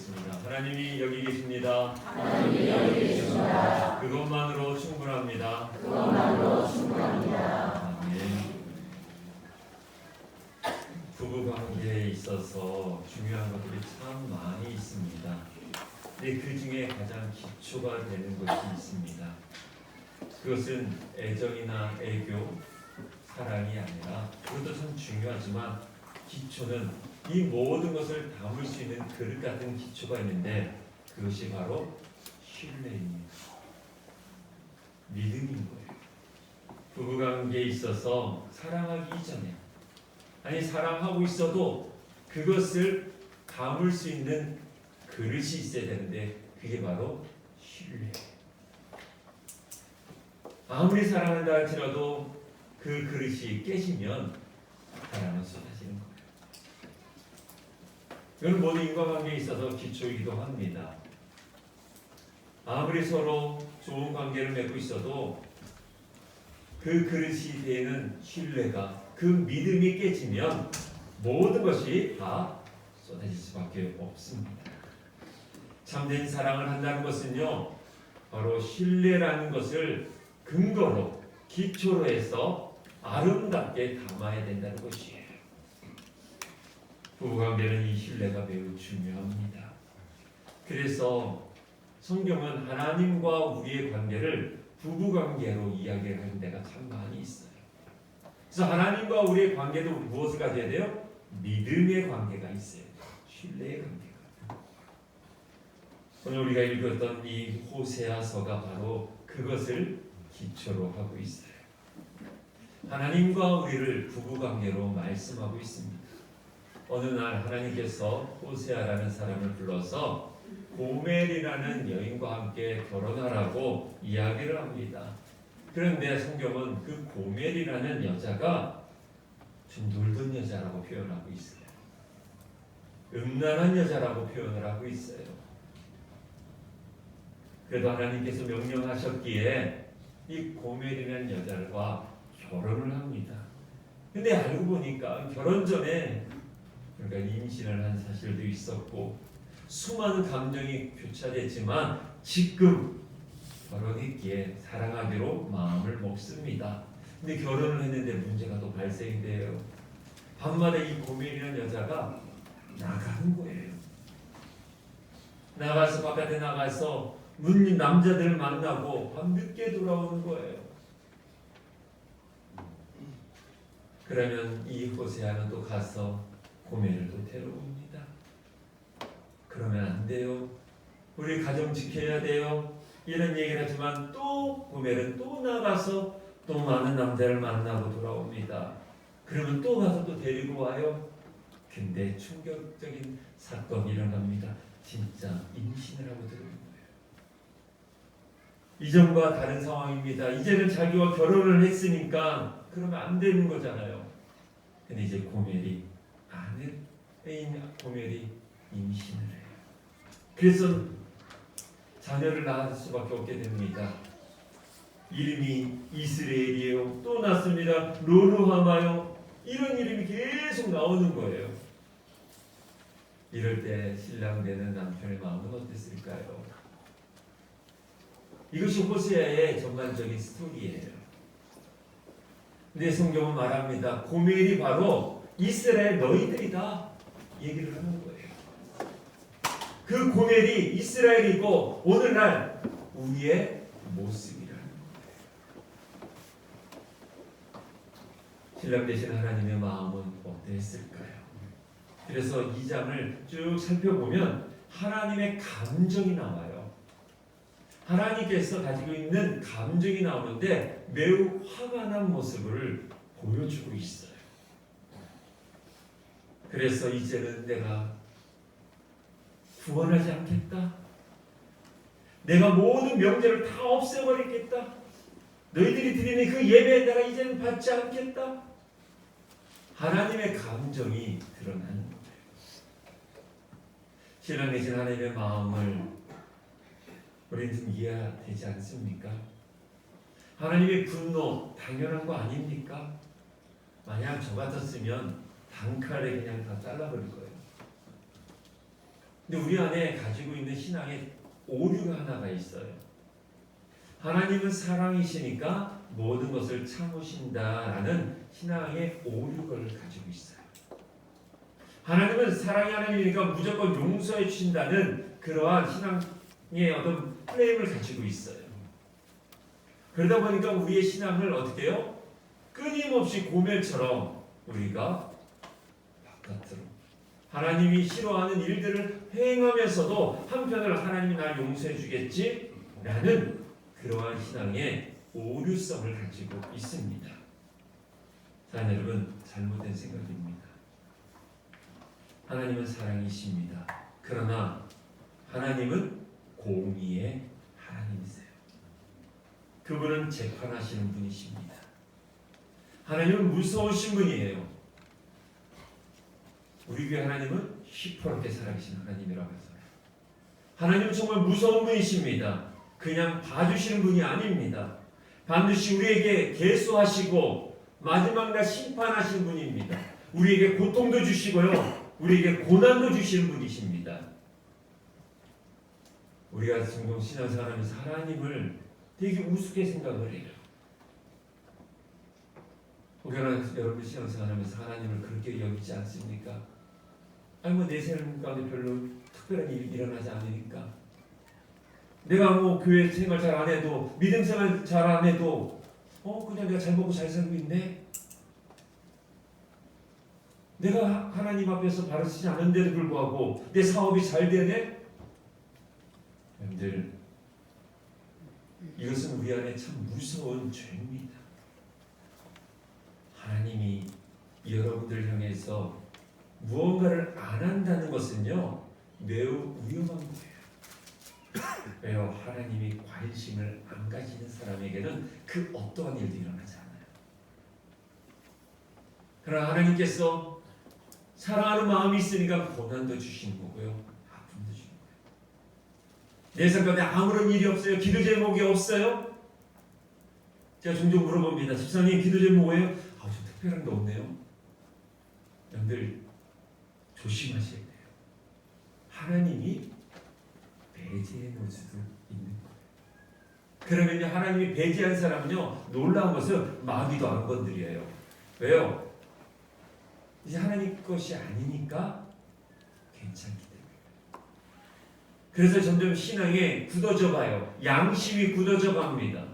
기도하겠습니다. 하나님이 여기 계십니다. 하나님이 여기 계십니다. 그것만으로 충분합니다. 그것만으로 충분합니다. 아멘. 부부관계에 있어서 중요한 것들이 참 많이 있습니다. 근데 그 중에 가장 기초가 되는 것이 있습니다. 그것은 애정이나 애교, 사랑이 아니라 그것도 참 중요하지만 기초는 이 모든 것을 담을 수 있는 그릇 같은 기초가 있는데 그것이 바로 신뢰입니다. 믿음인 거예요. 부부관계에 있어서 사랑하기 이전에 아니 사랑하고 있어도 그것을 담을 수 있는 그릇이 있어야 되는데 그게 바로 신뢰예요. 아무리 사랑한다 할지라도 그 그릇이 깨지면 사랑은 쏟아지는 거예요. 이건 모든 인간관계에 있어서 기초이기도 합니다. 아무리 서로 좋은 관계를 맺고 있어도 그 그릇이 되는 신뢰가 그 믿음이 깨지면 모든 것이 다 쏟아질 수밖에 없습니다. 참된 사랑을 한다는 것은요 바로 신뢰라는 것을 근거로 기초로 해서 아름답게 담아야 된다는 것이에요. 부부관계는 이 신뢰가 매우 중요합니다. 그래서 성경은 하나님과 우리의 관계를 부부관계로 이야기를 하는 데가 참 많이 있어요. 그래서 하나님과 우리의 관계도 무엇을 가져야 돼요? 믿음의 관계가 있어요. 신뢰의 관계가. 오늘 우리가 읽었던 이 호세아서가 바로 그것을 기초로 하고 있어요. 하나님과 우리를 부부관계로 말씀하고 있습니다. 어느 날 하나님께서 호세아라는 사람을 불러서 고멜이라는 여인과 함께 결혼하라고 이야기를 합니다. 그런데 성경은 그 고멜이라는 여자가 좀 놀던 여자라고 표현하고 있어요. 음란한 여자라고 표현을 하고 있어요. 그래도 하나님께서 명령하셨기에 이 고멜이라는 여자와 결혼을 합니다. 근데 알고 보니까 결혼 전에 그러니까 임신을 한 사실도 있었고 수많은 감정이 교차됐지만 지금 결혼했기에 사랑하기로 마음을 먹습니다. 근데 결혼을 했는데 문제가 또 발생이 돼요. 밤마다 이 고멜이라는 여자가 나가는 거예요. 나가서 바깥에 나가서 남자들을 만나고 밤늦게 돌아오는 거예요. 그러면 이 호세아는 또 가서 고멜을 또 데려옵니다. 그러면 안 돼요. 우리 가정 지켜야 돼요. 이런 얘기를 하지만 또 고멜은 또 나가서 또 많은 남자를 만나고 돌아옵니다. 그러면 또 가서 또 데리고 와요. 근데 충격적인 사건이 일어납니다. 진짜 임신을 하고 들어오는 거예요. 이전과 다른 상황입니다. 이제는 자기와 결혼을 했으니까 그러면 안 되는 거잖아요. 근데 이제 고멜이 아내인 고멜이 임신을 해요. 그래서 자녀를 낳을 수밖에 없게 됩니다. 이름이 이스라엘이에요. 또 낳습니다. 로루하마요. 이런 이름이 계속 나오는 거예요. 이럴 때 신랑 되는 남편의 마음은 어땠을까요? 이것이 호세아의 전반적인 스토리예요. 근데 성경은 말합니다. 고멜이 바로 이스라엘 너희들이다 얘기를 하는 거예요. 그 고멜이 이스라엘이고 오늘날 우리의 모습이라는 거예요. 신랑 되신 하나님의 마음은 어땠을까요? 그래서 이 장을 쭉 살펴보면 하나님의 감정이 나와요. 하나님께서 가지고 있는 감정이 나오는데 매우 화가 난 모습을 보여주고 있어요. 그래서 이제는 내가 구원하지 않겠다. 내가 모든 명제를 다 없애버리겠다. 너희들이 드리는 그 예배에 내가 이제는 받지 않겠다. 하나님의 감정이 드러나는 거예요. 신랑 되신 하나님의 마음을 우리는 좀 이해가 되지 않습니까? 하나님의 분노 당연한 거 아닙니까? 만약 저 같았으면 단칼에 그냥 다 잘라버릴 거예요. 근데 우리 안에 가지고 있는 신앙의 오류가 하나가 있어요. 하나님은 사랑이시니까 모든 것을 참으신다라는 신앙의 오류를 가지고 있어요. 하나님은 사랑의 하나님이니까 무조건 용서해 주신다는 그러한 신앙의 어떤 프레임을 가지고 있어요. 그러다 보니까 우리의 신앙을 어떻게 해요? 끊임없이 고멜처럼 우리가 바깥으로 하나님이 싫어하는 일들을 행하면서도 한편으로 하나님이 날 용서해 주겠지? 라는 그러한 신앙의 오류성을 가지고 있습니다. 자, 여러분, 잘못된 생각입니다. 하나님은 사랑이십니다. 그러나 하나님은 공의의 하나님이세요. 그분은 재판하시는 분이십니다. 하나님은 무서우신 분이에요. 우리 교회 하나님은 시퍼렇게 살아계신 하나님이라고 해서 하나님은 정말 무서운 분이십니다. 그냥 봐주시는 분이 아닙니다. 반드시 우리에게 계수하시고 마지막 날 심판하시는 분입니다. 우리에게 고통도 주시고요, 우리에게 고난도 주시는 분이십니다. 우리가 종종 신앙생활하면서 하나님을 되게 우습게 생각을 해요. 혹여나 여러분 신앙생활하면서 하나님을 그렇게 여기지 않습니까? 아니 뭐 내 삶 가운데 별로 특별한 일이 일어나지 않으니까, 내가 뭐 교회 생활 잘 안 해도, 믿음 생활 잘 안 해도 그냥 내가 잘 먹고 잘 살고 있네. 내가 하나님 앞에서 바로 쓰지 않은데도 불구하고 내 사업이 잘 되네. 여러분들, 이것은 우리 안에 참 무서운 죄입니다. 하나님이 여러분들 향해서 무언가를 안 한다는 것은요, 매우 위험한 거예요. 왜요? 하나님이 관심을 안 가지는 사람에게는 그 어떠한 일도 일어나지 않아요. 그러나 하나님께서 사랑하는 마음이 있으니까 고난도 주시는 거고요, 아픔도 주시는 거예요. 내 삶 가운데 아무런 일이 없어요? 기도 제목이 없어요? 제가 종종 물어봅니다. 집사님, 기도 제목 뭐예요? 좀 특별한 게 없네요. 여러분들 조심하셔야 돼요. 하나님이 배제해 놓을 수도 있는 거예요. 그러면요, 하나님이 배제한 사람은요, 놀라운 것은 마귀도 안 건드려요. 왜요? 이제 하나님 것이 아니니까 괜찮기 때문에. 그래서 점점 신앙에 굳어져 가요. 양심이 굳어져 갑니다.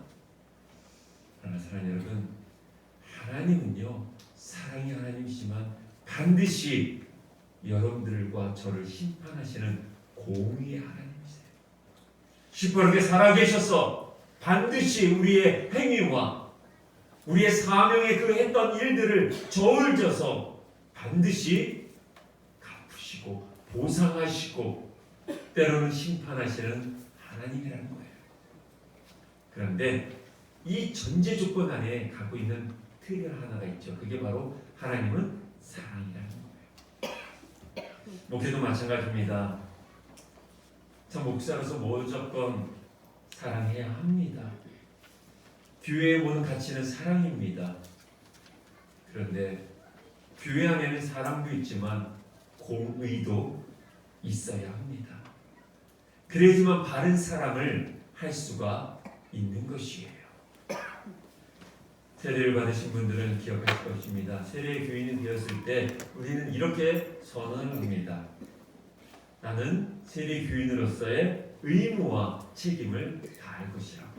그러나 사랑하는 여러분, 하나님은요, 사랑의 하나님이지만 반드시 여러분들과 저를 심판하시는 공의의 하나님이세요. 시퍼렇게 살아계셔서 반드시 우리의 행위와 우리의 사명에 그 했던 일들을 저울 져서 반드시 갚으시고 보상하시고 때로는 심판하시는 하나님이라는 거예요. 그런데 이 전제 조건 안에 갖고 있는 틀이 하나가 있죠. 그게 바로 하나님은 사랑이라는 거예요. 목회도 마찬가지입니다. 참 목사로서 무조건 사랑해야 합니다. 교회의 모든 가치는 사랑입니다. 그런데 교회 안에는 사랑도 있지만 공의도 있어야 합니다. 그래야지만 바른 사랑을 할 수가 있는 것이에요. 세례를 받으신 분들은 기억하실 것입니다. 세례 교인이 되었을 때 우리는 이렇게 선언을 합니다. 나는 세례 교인으로서의 의무와 책임을 다할 것이라고.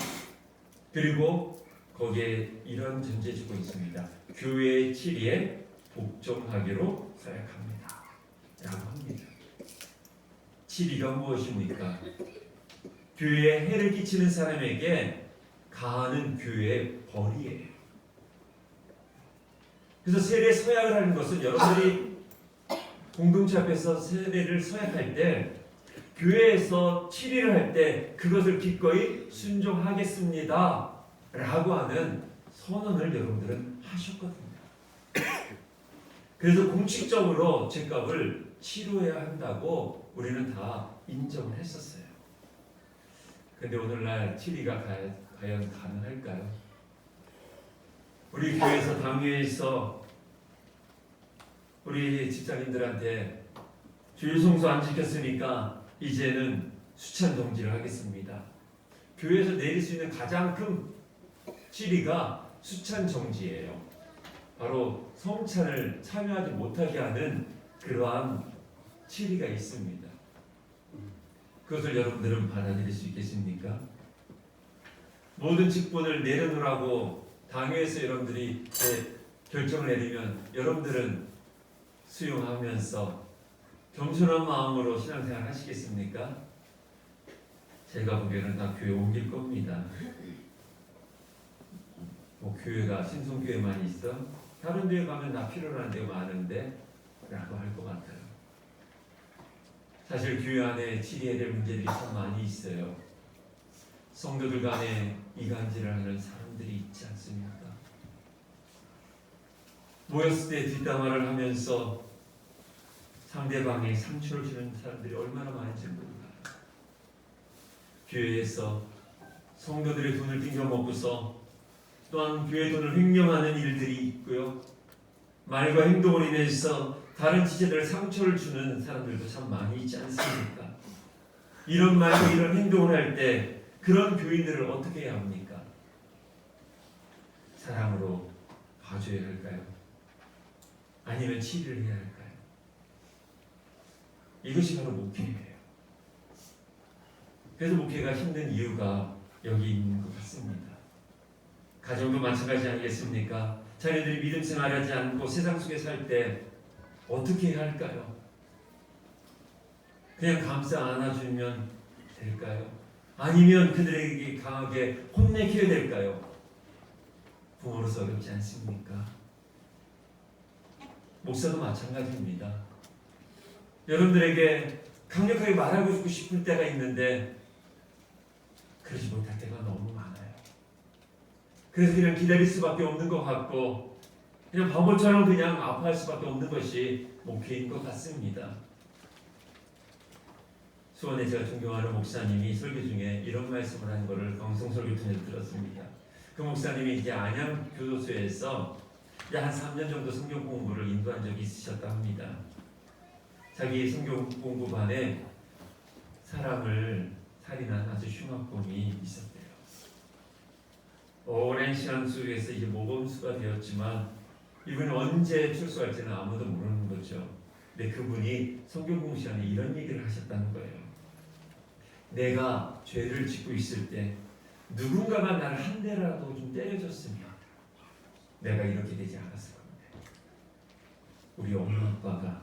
그리고 거기에 이런 전제 조건이 있습니다. 교회의 치리에 복종하기로 서약합니다. 라고 합니다. 치리가 무엇입니까? 교회에 해를 끼치는 사람에게 가하는 교회의 벌이에요. 그래서 세례 서약을 하는 것은 여러분들이 공동체 앞에서 세례를 서약할 때, 교회에서 치리를 할 때 그것을 기꺼이 순종하겠습니다 라고 하는 선언을 여러분들은 하셨거든요. 그래서 공식적으로 죄값을 치료해야 한다고 우리는 다 인정을 했었어요. 근데 오늘날 치리가 과연 가능할까요? 우리 교회에서 당회에서 우리 집사님들한테 주일 성수 안 지켰으니까 이제는 수찬 정지를 하겠습니다. 교회에서 내릴 수 있는 가장 큰 치리가 수찬 정지예요. 바로 성찬을 참여하지 못하게 하는 그러한 치리가 있습니다. 그것을 여러분들은 받아들일 수 있겠습니까? 모든 직분을 내려놓으라고 당회에서 여러분들이 결정을 내리면 여러분들은 수용하면서 겸손한 마음으로 신앙생활 하시겠습니까? 제가 보기에는 다 교회 옮길 겁니다. 뭐 교회가 신송교회만 있어? 다른 데에 가면 나 필요한 데가 많은데 라고 할 것 같아요. 사실 교회 안에 치리해야 될 문제들이 참 많이 있어요. 성도들 간에 이간질을 하는 사람들이 있지 않습니까? 모였을 때 뒷담화를 하면서 상대방에 상처를 주는 사람들이 얼마나 많은지 몰라요. 교회에서 성도들의 돈을 띵겨먹고서 또한 교회 돈을 횡령하는 일들이 있고요. 말과 행동으로 인해서 다른 지체들을 상처를 주는 사람들도 참 많이 있지 않습니까? 이런 말과 이런 행동을 할 때 그런 교인들을 어떻게 해야 합니까? 사랑으로 봐줘야 할까요? 아니면 치료를 해야 할까요? 이것이 바로 목회예요. 그래서 목회가 힘든 이유가 여기 있는 것 같습니다. 가정도 마찬가지 아니겠습니까? 자녀들이 믿음 생활하지 않고 세상 속에 살 때 어떻게 해야 할까요? 그냥 감싸 안아주면 될까요? 아니면 그들에게 강하게 혼내켜야 될까요? 부모로서 어렵지 않습니까? 목사도 마찬가지입니다. 여러분들에게 강력하게 말하고 싶을 때가 있는데 그러지 못할 때가 너무 많아요. 그래서 그냥 기다릴 수밖에 없는 것 같고 그냥 바보처럼 그냥 아파할 수밖에 없는 것이 목회인 것 같습니다. 수원에 제가 존경하는 목사님이 설교 중에 이런 말씀을 한 것을 방송설교 통해서 들었습니다. 그 목사님이 이제 안양 교도소에서 한 3년 정도 성경 공부를 인도한 적이 있으셨다 합니다. 자기 성경 공부반에 사람을 살인한 아주 흉악범이 있었대요. 오랜 시간 속에서 이제 모범수가 되었지만 이분이 언제 출소할지는 아무도 모르는 거죠. 근데 그분이 성경 공부 시간에 이런 얘기를 하셨다는 거예요. 내가 죄를 짓고 있을 때 누군가가 나를 한 대라도 좀 때려줬으면 내가 이렇게 되지 않았을 겁니다. 우리 엄마 아빠가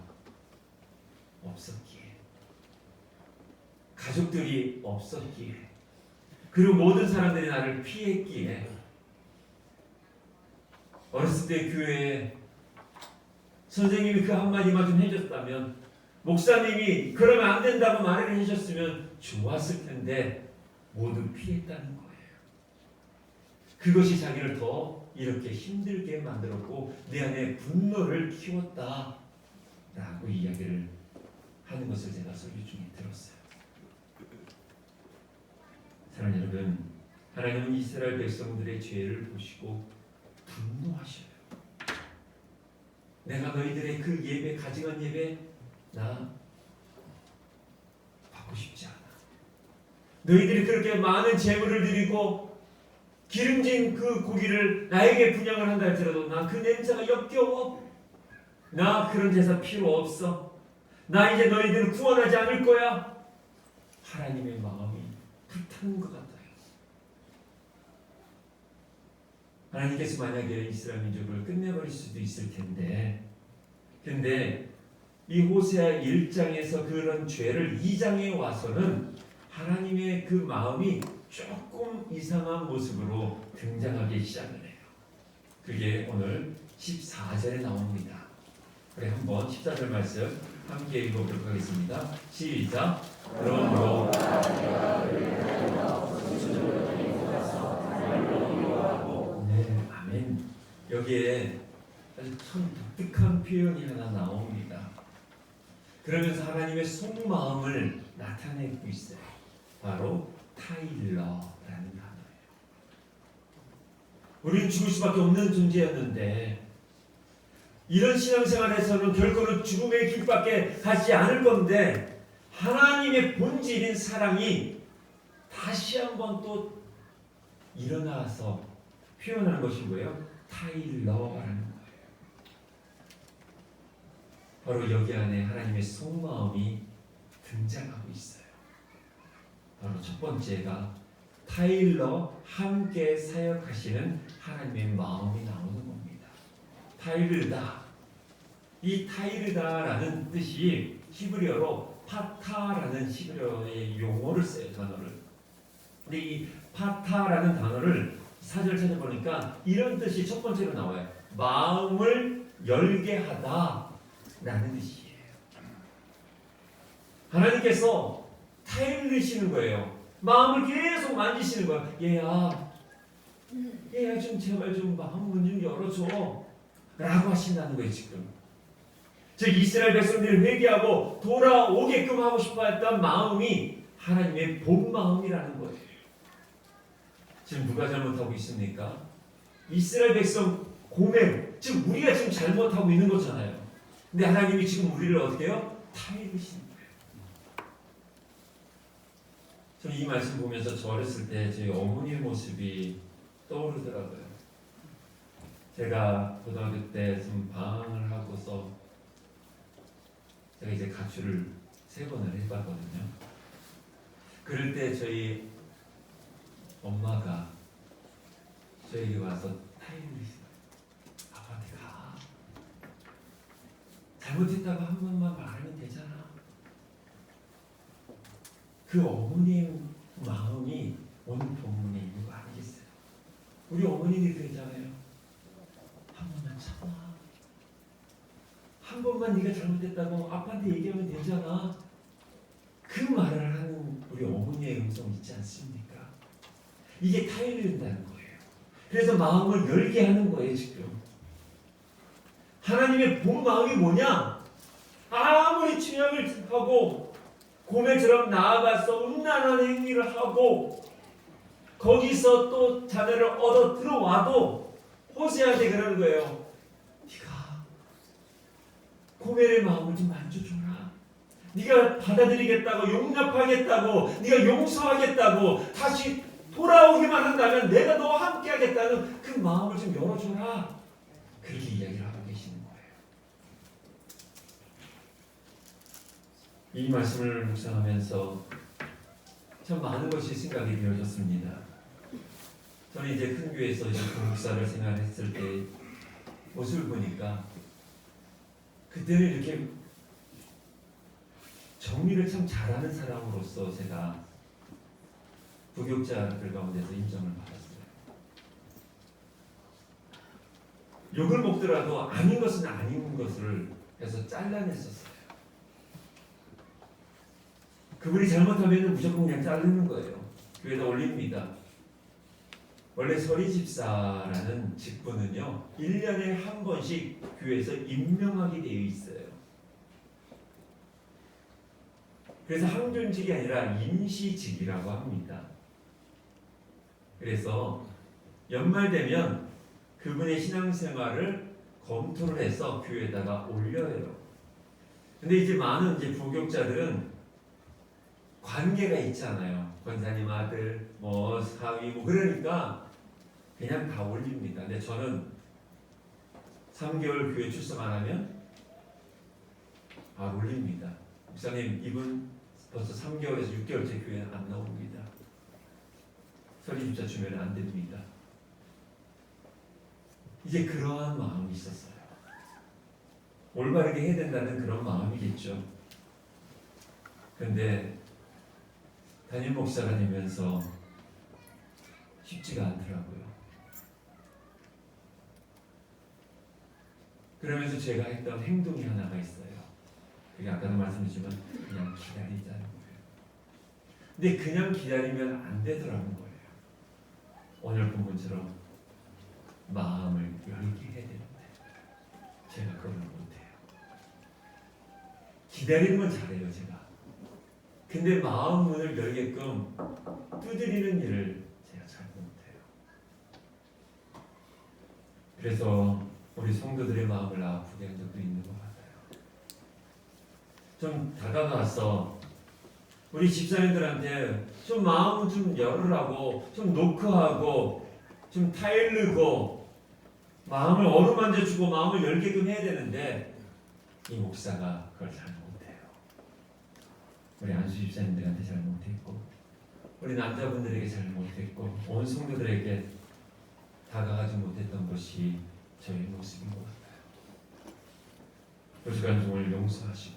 없었기에, 가족들이 없었기에, 그리고 모든 사람들이 나를 피했기에, 어렸을 때 교회에 선생님이 그 한마디만 좀 해줬다면, 목사님이 그러면 안 된다고 말을 해주셨으면 좋았을 텐데 모두 피했다는 거예요. 그것이 자기를 더 이렇게 힘들게 만들었고 내 안에 분노를 키웠다 라고 이야기를 하는 것을 제가 설교 중에 들었어요. 사랑하는 여러분, 하나님은 이스라엘 백성들의 죄를 보시고 분노하셔요. 내가 너희들의 그 예배, 가증한 예배 나 받고 싶지 않아. 너희들이 그렇게 많은 제물을 드리고 기름진 그 고기를 나에게 분양을 한다 할지라도 난 그 냄새가 역겨워. 나 그런 제사 필요 없어. 나 이제 너희들을 구원하지 않을 거야. 하나님의 마음이 불타는 것 같아요. 하나님께서 만약에 이스라엘 민족을 끝내버릴 수도 있을 텐데, 근데 이 호세아 1장에서 그런 죄를 2장에 와서는 하나님의 그 마음이 조금 이상한 모습으로 등장하기 시작을 해요. 그게 오늘 14절에 나옵니다. 그래, 한번 14절 말씀 함께 읽어보도록 하겠습니다. 시작. 그러므로 네, 아멘. 여기에 아주 참 독특한 표현이 하나 나옵니다. 그러면서 하나님의 속마음을 나타내고 있어요. 바로 타일러라는 단어예요. 우리는 죽을 수밖에 없는 존재였는데 이런 신앙생활에서는 결코는 죽음의 길밖에 가지 않을 건데 하나님의 본질인 사랑이 다시 한번 또 일어나서 표현하는 것이 뭐예요? 타일러라는 거예요. 바로 여기 안에 하나님의 속마음이 등장하고 있어요. 바로 첫 번째가 타일러 함께 사역하시는 하나님의 마음이 나오는 겁니다. 타이르다. 이 타이르다라는 뜻이 히브리어로 파타라는 히브리어의 용어를 써요. 단어를. 근데 이 파타라는 단어를 사절 찾아보니까 이런 뜻이 첫 번째로 나와요. 마음을 열게 하다 라는 뜻이에요. 하나님께서 타이르시는 거예요. 마음을 계속 만지시는 거야. 얘야 좀 제발 좀 마음 문 좀 열어줘 라고 하신다는 거예요. 지금 즉 이스라엘 백성들을 회개하고 돌아오게끔 하고 싶어 했던 마음이 하나님의 본 마음이라는 거예요. 지금 누가 잘못하고 있습니까? 이스라엘 백성 고멜, 즉 우리가 지금 잘못하고 있는 거잖아요. 근데 하나님이 지금 우리를 어떻게 해요? 타이르시는 거예요. 저는 이 말씀 보면서 저 어렸을 때 저희 어머니의 모습이 떠오르더라고요. 제가 고등학교 때 좀 방황을 하고서 제가 이제 가출을 3번을 해봤거든요. 그럴 때 저희 엄마가 저에게 와서 타이르시는 아빠한테 가. 잘못했다고 한 번만 말하면 되잖아. 그 어머니의 마음이 오늘 본문에 있는 거 아니겠어요? 우리 어머니들이 그러잖아요. 한 번만 참아. 한 번만 네가 잘못했다고 아빠한테 얘기하면 되잖아. 그 말을 하는 우리 어머니의 음성 있지 않습니까? 이게 타이르다는 거예요. 그래서 마음을 열게 하는 거예요. 지금 하나님의 본 마음이 뭐냐? 아무리 죄악을 하고 고멜처럼 나아가서 음란한 행위를 하고 거기서 또 자녀를 얻어 들어와도 호세아한테 그러는 거예요. 네가 고멜의 마음을 좀 만져줘라. 네가 받아들이겠다고, 용납하겠다고, 네가 용서하겠다고, 다시 돌아오기만 한다면 내가 너와 함께 하겠다는 그 마음을 좀 열어줘라. 그렇게 이야기를 하고 계시는 거예요. 이 말씀을 묵상하면서 참 많은 것이 생각이 되어졌습니다. 저는 이제 큰 교회에서 이제 교육사를 생활했을 때 모습을 보니까 그때는 이렇게 정리를 참 잘하는 사람으로서 제가 부교육자들 가운데서 인정을 받았어요. 욕을 먹더라도 아닌 것은 아닌 것을 해서 잘라냈었어요. 그분이 잘못하면 무조건 그냥 자르는 거예요. 교회에다 올립니다. 원래 서리집사라는 직분은요 1년에 한 번씩 교회에서 임명하게 되어 있어요. 그래서 항존직이 아니라 임시직이라고 합니다. 그래서 연말 되면 그분의 신앙생활을 검토를 해서 교회에다가 올려요. 근데 이제 많은 이제 부교육자들은 관계가 있잖아요. 권사님 아들, 뭐 사위, 뭐 그러니까 그냥 다 올립니다. 근데 저는 3개월 교회 출석 안 하면 올립니다. 목사님 이분 벌써 3개월에서 6개월째 교회는 안 나옵니다. 설립자 주면 안 됩니다. 이제 그러한 마음이 있었어요. 올바르게 해야 된다는 그런 마음이겠죠. 그런데 담임 목사가 되면서 쉽지가 않더라고요. 그러면서 제가 했던 행동이 하나가 있어요. 그게 아까도 말씀드렸지만 그냥 기다리자는 거예요. 근데 그냥 기다리면 안 되더라는 거예요. 오늘 본문처럼 마음을 열게 해야 되는데 제가 그걸 못해요. 기다리는 건 잘해요 제가. 근데 마음 문을 열게끔 두드리는 일을 제가 잘 못해요. 그래서 우리 성도들의 마음을 아프게 한 적도 있는 것 같아요. 좀 다가가서 우리 집사님들한테 좀 마음 좀 열으라고, 좀 노크하고, 좀 타일르고, 마음을 어루만져주고 마음을 열게끔 해야 되는데 이 목사가 그걸 잘 못해요. 우리 안수 집사님들한테 잘 못했고, 우리 남자분들에게 잘 못했고, 온 성도들에게 다가가지 못했던 것이 저의 모습인 것 같아요. 그 시간 종을 용서하시고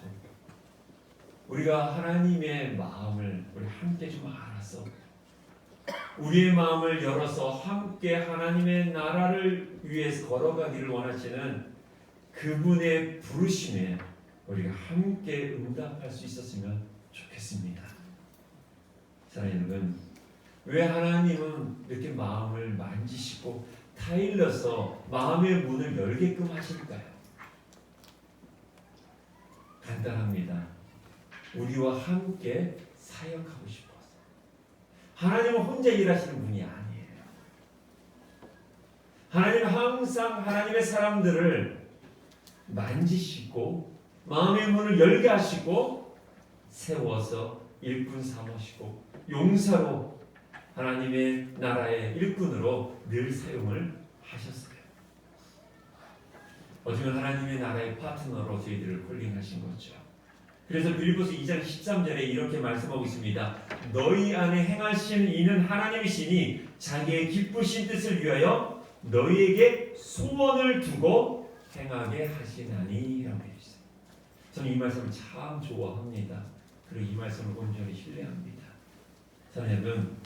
우리가 하나님의 마음을 우리 함께 좀 알아서 우리의 마음을 열어서 함께 하나님의 나라를 위해서 걸어가기를 원하시는 그분의 부르심에 우리가 함께 응답할 수 있었으면 좋겠습니다. 사랑하는 여러분, 왜 하나님은 이렇게 마음을 만지시고 타일러서 마음의 문을 열게끔 하실까요? 간단합니다. 우리와 함께 사역하고 싶어서. 하나님은 혼자 일하시는 분이 아니에요. 하나님은 항상 하나님의 사람들을 만지시고 마음의 문을 열게 하시고 세워서 일꾼 삼으시고 용사로 하나님의 나라의 일꾼으로 늘 사용을 하셨어요. 어쩌면 하나님의 나라의 파트너로 저희들을 콜링하신 거죠. 그래서 빌립보서 2장 13절에 이렇게 말씀하고 있습니다. 너희 안에 행하신 이는 하나님이시니 자기의 기쁘신 뜻을 위하여 너희에게 소원을 두고 행하게 하시나니 라고 되어 있어요. 저는 이 말씀을 참 좋아합니다. 그리고 이 말씀을 온전히 신뢰합니다. 여러분,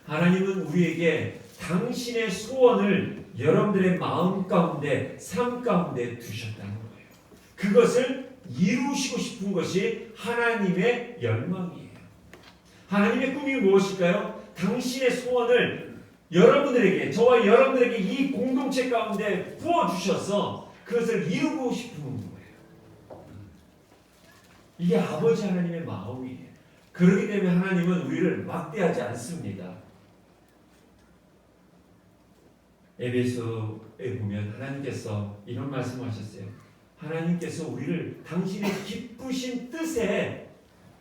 하나님은 우리에게 당신의 소원을 여러분들의 마음 가운데, 삶 가운데 두셨다는 거예요. 그것을 이루시고 싶은 것이 하나님의 열망이에요. 하나님의 꿈이 무엇일까요? 당신의 소원을 여러분들에게, 저와 여러분들에게 이 공동체 가운데 부어주셔서 그것을 이루고 싶은 거예요. 이게 아버지 하나님의 마음이에요. 그렇기 때문에 하나님은 우리를 막대하지 않습니다. 에베소에 보면 하나님께서 이런 말씀을 하셨어요. 하나님께서 우리를 당신의 기쁘신 뜻에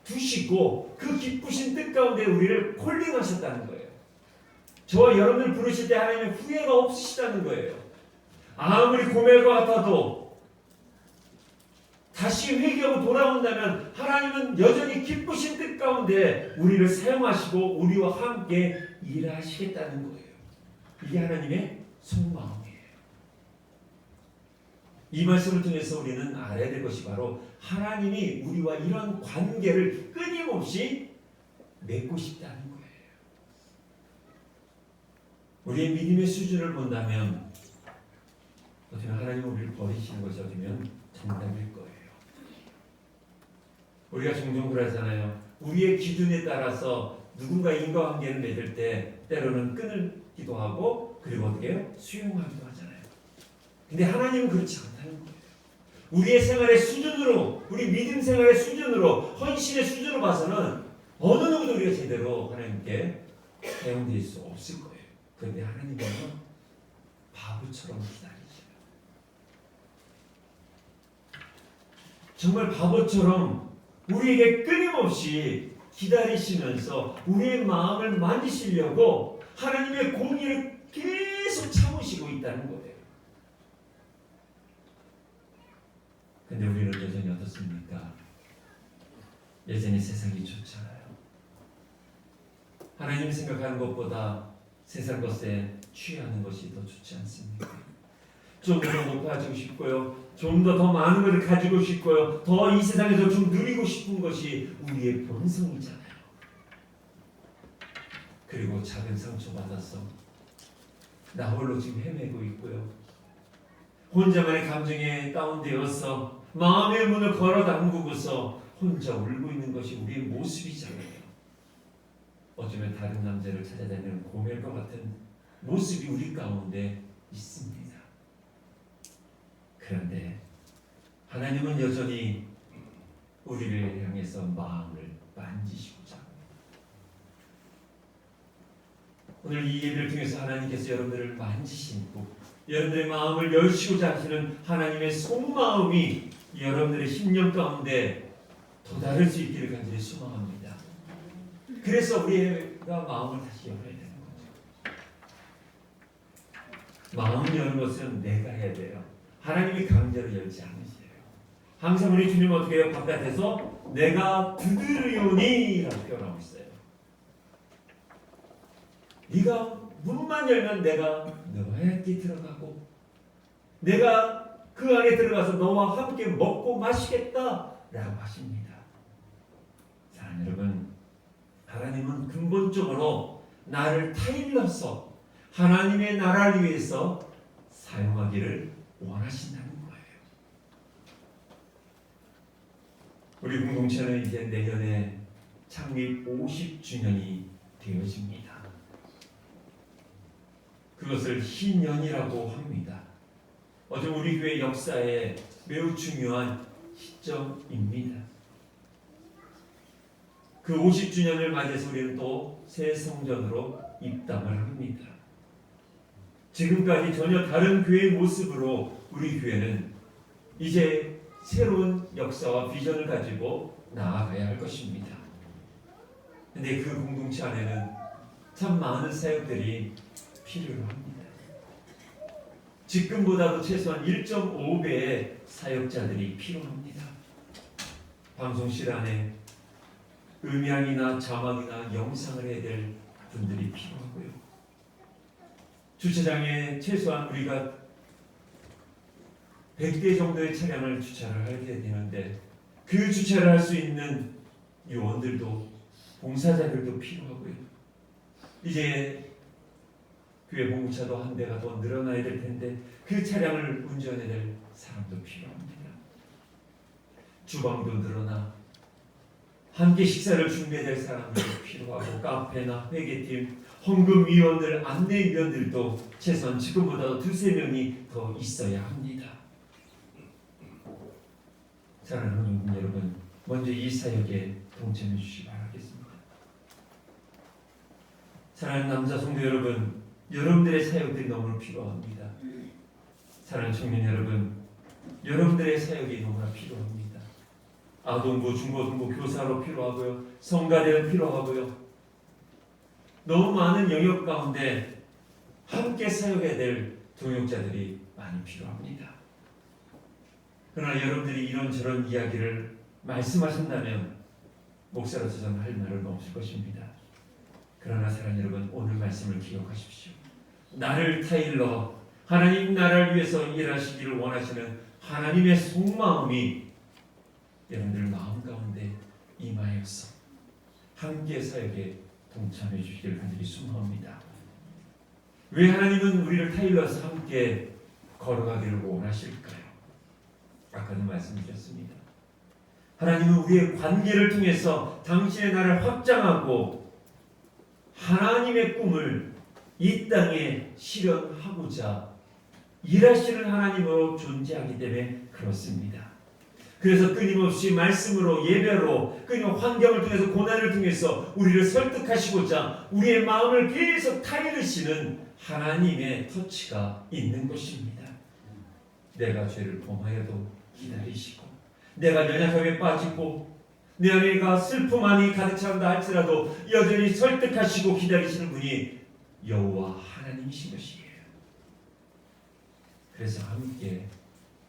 두시고 그 기쁘신 뜻 가운데 우리를 콜링하셨다는 거예요. 저와 여러분을 부르실 때 하나님의 후회가 없으시다는 거예요. 아무리 고멜과 같아도 다시 회개하고 돌아온다면 하나님은 여전히 기쁘신 뜻 가운데 우리를 사용하시고 우리와 함께 일하시겠다는 거예요. 이게 하나님의 속마음이에요. 이 말씀을 통해서 우리는 알아야 될 것이 바로 하나님이 우리와 이런 관계를 끊임없이 맺고 싶다는 거예요. 우리의 믿음의 수준을 본다면 어떻게 하나님은 우리를 버리시는 것이 어쩌면 정답일 거예요. 우리가 종종 그러잖아요. 우리의 기준에 따라서 누군가 인과관계를 맺을 때 때로는 끊기도 하고 그리고 어떻게 해요? 수용하기도 하잖아요. 근데 하나님은 그렇지 않다는 거예요. 우리의 생활의 수준으로, 우리 믿음 생활의 수준으로, 헌신의 수준으로 봐서는 어느 누구도 우리가 제대로 하나님께 사용될 수 없을 거예요. 그런데 하나님은 바보처럼 기다리셔요. 정말 바보처럼 우리에게 끊임없이 기다리시면서 우리의 마음을 만지시려고 하나님의 공의를 계속 참으시고 있다는 거예요. 근데 우리는 여전히 어떻습니까? 여전히 세상이 좋잖아요. 하나님이 생각하는 것보다 세상 것에 취하는 것이 더 좋지 않습니까? 좀 더 높아지고 싶고요. 좀 더 많은 것을 가지고 싶고요. 더 이 세상에서 좀 누리고 싶은 것이 우리의 본성이잖아요. 그리고 작은 상처받아서 나 홀로 지금 헤매고 있고요. 혼자만의 감정에 다운되어서 마음의 문을 걸어 담그고서 혼자 울고 있는 것이 우리의 모습이잖아요. 어쩌면 다른 남자를 찾아다니는 고멜과 같은 모습이 우리 가운데 있습니다. 그런데 하나님은 여전히 우리를 향해서 마음을 만지시고자 합니다. 오늘 이 예배를 통해서 하나님께서 여러분들을 만지시고 여러분들의 마음을 열시고자 하시는 하나님의 속마음이 여러분들의 심령 가운데 도달할 수 있기를 간절히 소망합니다. 그래서 우리가 마음을 다시 열어야 되는 거죠. 마음 여는 것은 내가 해야 돼요. 하나님이 강제로 열지 않으세요. 항상 우리 주님 어떻게 해요? 바깥에서 내가 두드리오니 라고 표현하고 있어요. 네가 문만 열면 내가 너에게 들어가고 내가 그 안에 들어가서 너와 함께 먹고 마시겠다 라고 하십니다. 사랑하는 여러분, 하나님은 근본적으로 나를 타일러서 하나님의 나라를 위해서 사용하기를 원하신다는 거예요. 우리 공동체는 이제 내년에 창립 50주년이 되어집니다. 그것을 희년이라고 합니다. 어제 우리 교회 역사에 매우 중요한 시점입니다. 그 50주년을 맞이해서 우리는 또 새 성전으로 입당을 합니다. 지금까지 전혀 다른 교회의 모습으로 우리 교회는 이제 새로운 역사와 비전을 가지고 나아가야 할 것입니다. 근데 그 공동체 안에는 참 많은 사역들이 필요합니다. 지금보다도 최소한 1.5배의 사역자들이 필요합니다. 방송실 안에 음향이나 자막이나 영상을 해야 될 분들이 필요하고요. 주차장에 최소한 우리가 100대 정도의 차량을 주차를 하게 되는데 그 주차를 할 수 있는 요원들도 봉사자들도 필요하고요. 이제 교회 봉차도 한 대가 더 늘어나야 될 텐데 그 차량을 운전해야 될 사람도 필요합니다. 주방도 늘어나 함께 식사를 준비해야 될 사람들도 필요하고 카페나 회계팀, 헌금위원들, 안내위원들도 최소한 지금보다 두세 명이 더 있어야 합니다. 사랑하는 여러분, 먼저 이 사역에 동참해 주시기 바라겠습니다. 사랑하는 남자 성도 여러분, 여러분들의 사역들이 너무 필요합니다. 사랑하는 청년 여러분, 여러분들의 사역이 너무나 필요합니다. 아동부, 중고등부 교사로 필요하고요. 성가대는 필요하고요. 너무 많은 영역 가운데 함께 사역해야 될 동역자들이 많이 필요합니다. 그러나 여러분들이 이런저런 이야기를 말씀하신다면 목사로서 저는 할 말은 없을 것입니다. 그러나 사랑하는 여러분, 오늘 말씀을 기억하십시오. 나를 타일러 하나님 나라를 위해서 일하시기를 원하시는 하나님의 속마음이 여러분들 마음 가운데 임하여서 함께 사역에 동참해 주시기를 간절히 소망합니다. 왜 하나님은 우리를 타일러서 함께 걸어가기를 원하실까요? 아까도 말씀드렸습니다. 하나님은 우리의 관계를 통해서 당신의 나라를 확장하고 하나님의 꿈을 이 땅에 실현하고자 일하시는 하나님으로 존재하기 때문에 그렇습니다. 그래서 끊임없이 말씀으로 예배로 끊임없이 환경을 통해서 고난을 통해서 우리를 설득하시고자 우리의 마음을 계속 타이르시는 하나님의 터치가 있는 것입니다. 내가 죄를 범하여도 기다리시고 내가 연약함에 빠지고 내 안에가 슬픔 안이 가득 찬다 할지라도 여전히 설득하시고 기다리시는 분이 여호와 하나님이신 것이에요. 그래서 함께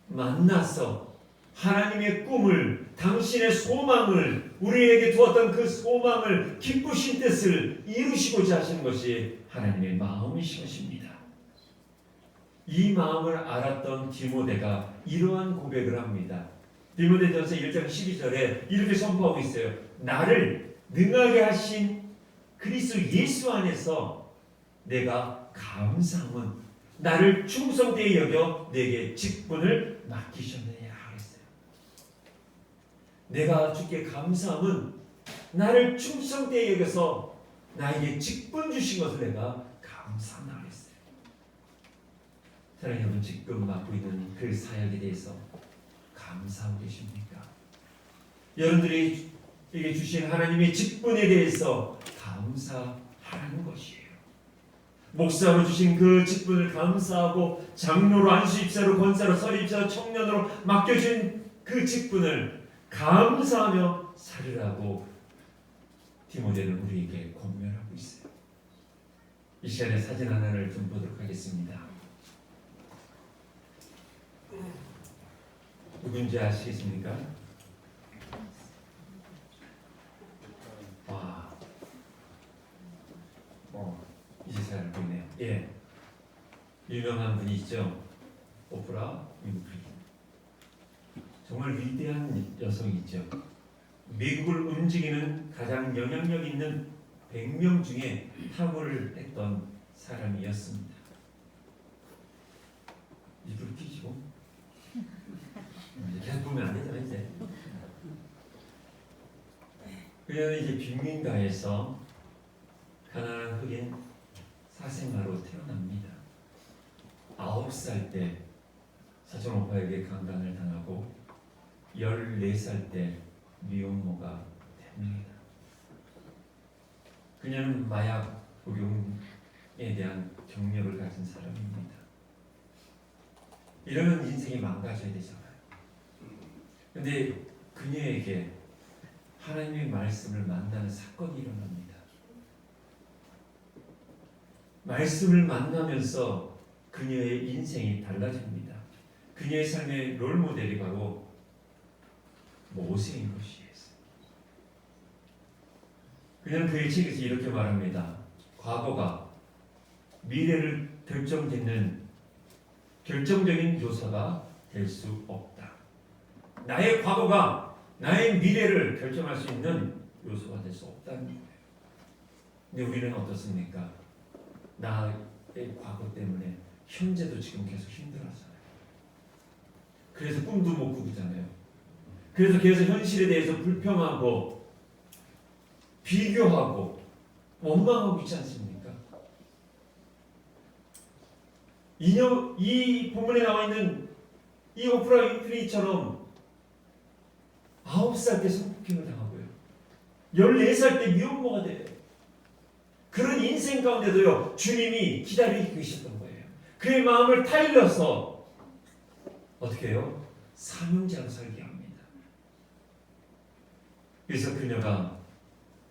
만나서 하나님의 꿈을, 당신의 소망을, 우리에게 두었던 그 소망을, 기쁘신 뜻을 이루시고자 하시는 것이 하나님의 마음이신 것입니다. 이 마음을 알았던 디모데가 이러한 고백을 합니다. 디모데전서 1장 12절에 이렇게 선포하고 있어요. 나를 능하게 하신 그리스도 예수 안에서 내가 감사함은 나를 충성되이 여겨 내게 직분을 맡기셨느니라 하겠어요. 내가 주께 감사함은 나를 충성되이 여겨서 나에게 직분 주신 것을 내가 감사하다 하겠어요. 사랑하는 여러분, 지금 맡고 있는 그 사역에 대해서 감사하고 계십니까? 여러분들이 에게 주신 하나님의 직분에 대해서 감사하는 것이에요. 목사로 주신 그 직분을 감사하고 장로로 안수입사로 권사로 서리입사로 청년으로 맡겨준 그 직분을 감사하며 살으라고 디모데는 우리에게 권면하고 있어요. 이 시간에 사진 하나를 좀 보도록 하겠습니다. 누군지 아시겠습니까? 와, 이제 잘 보이네요. 예, 유명한 분이 있죠. 오프라 윈프리. 정말 위대한 여성이죠. 미국을 움직이는 가장 영향력 있는 100명 중에 탐구를 했던 사람이었습니다. 입을 끼시고 계속 보면 안 되잖아요. 이제 그녀는 이제 빈민가에서 가난한 흑인 사생아로 태어납니다. 9살 때 사촌 오빠에게 강간을 당하고 14살 때 미혼모가 됩니다. 그녀는 마약 복용에 대한 경력을 가진 사람입니다. 이러면 인생이 망가져야 되잖아요. 근데 그녀에게 하나님의 말씀을 만나는 사건이 일어납니다. 말씀을 만나면서 그녀의 인생이 달라집니다. 그녀의 삶의 롤모델이 바로 모세인 것이에요. 그녀는 그의 책에서 이렇게 말합니다. 과거가 미래를 결정짓는 결정적인 요소가 될 수 없다. 나의 과거가 나의 미래를 결정할 수 있는 요소가 될 수 없다는 거예요. 근데 우리는 어떻습니까? 나의 과거 때문에 현재도 지금 계속 힘들어하잖아요. 그래서 꿈도 못 꾸잖아요. 그래서 계속 현실에 대해서 불평하고 비교하고 원망하고 있지 않습니까? 이 본문에 나와 있는 이 오프라 윈프리처럼 9살 때 성폭행을 당하고요. 14살 때 미혼모가 돼요. 그런 인생 가운데도요, 주님이 기다리고 계셨던 거예요. 그의 마음을 타일러서 어떻게 해요? 사명자로 살게 합니다. 그래서 그녀가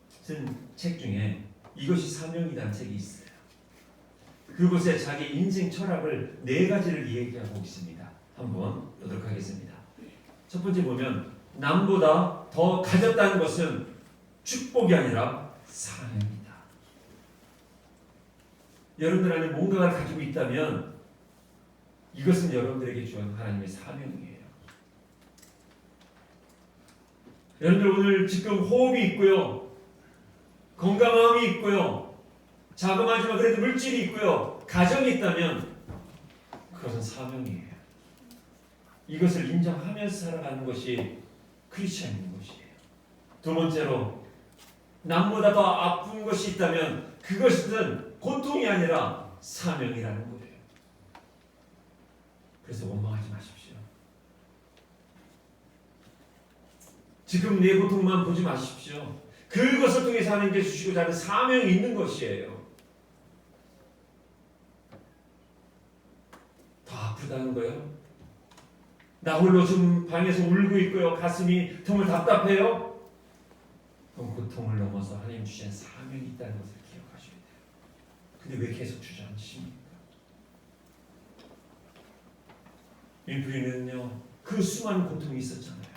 쓴 책 중에 이것이 사명이라는 책이 있어요. 그곳에 자기 인생 철학을 4가지를 얘기하고 있습니다. 한번 보도록 하겠습니다. 첫 번째 보면 남보다 더 가졌다는 것은 축복이 아니라 사명이다. 여러분들 안에 뭔가를 가지고 있다면 이것은 여러분들에게 주한 하나님의 사명이에요. 여러분들 오늘 지금 호흡이 있고요. 건강함이 있고요. 자그마하지만 그래도 물질이 있고요. 가정이 있다면 그것은 사명이에요. 이것을 인정하면서 살아가는 것이 크리스천인 것이에요. 두 번째로 남보다 더 아픈 것이 있다면 그것은 고통이 아니라 사명이라는 거예요. 그래서 원망하지 마십시오. 지금 내 고통만 보지 마십시오. 그것을 통해서 하나님께 주시고자 하는 사명이 있는 것이에요. 더 아프다는 거예요. 나 홀로 지금 방에서 울고 있고요. 가슴이 정말 답답해요. 그럼 고통을 넘어서 하나님 주신 사명이 있다는 것을 기억하셔야 돼요. 근데 왜 계속 주저앉으십니까? 윈프리는요, 그 수많은 고통이 있었잖아요.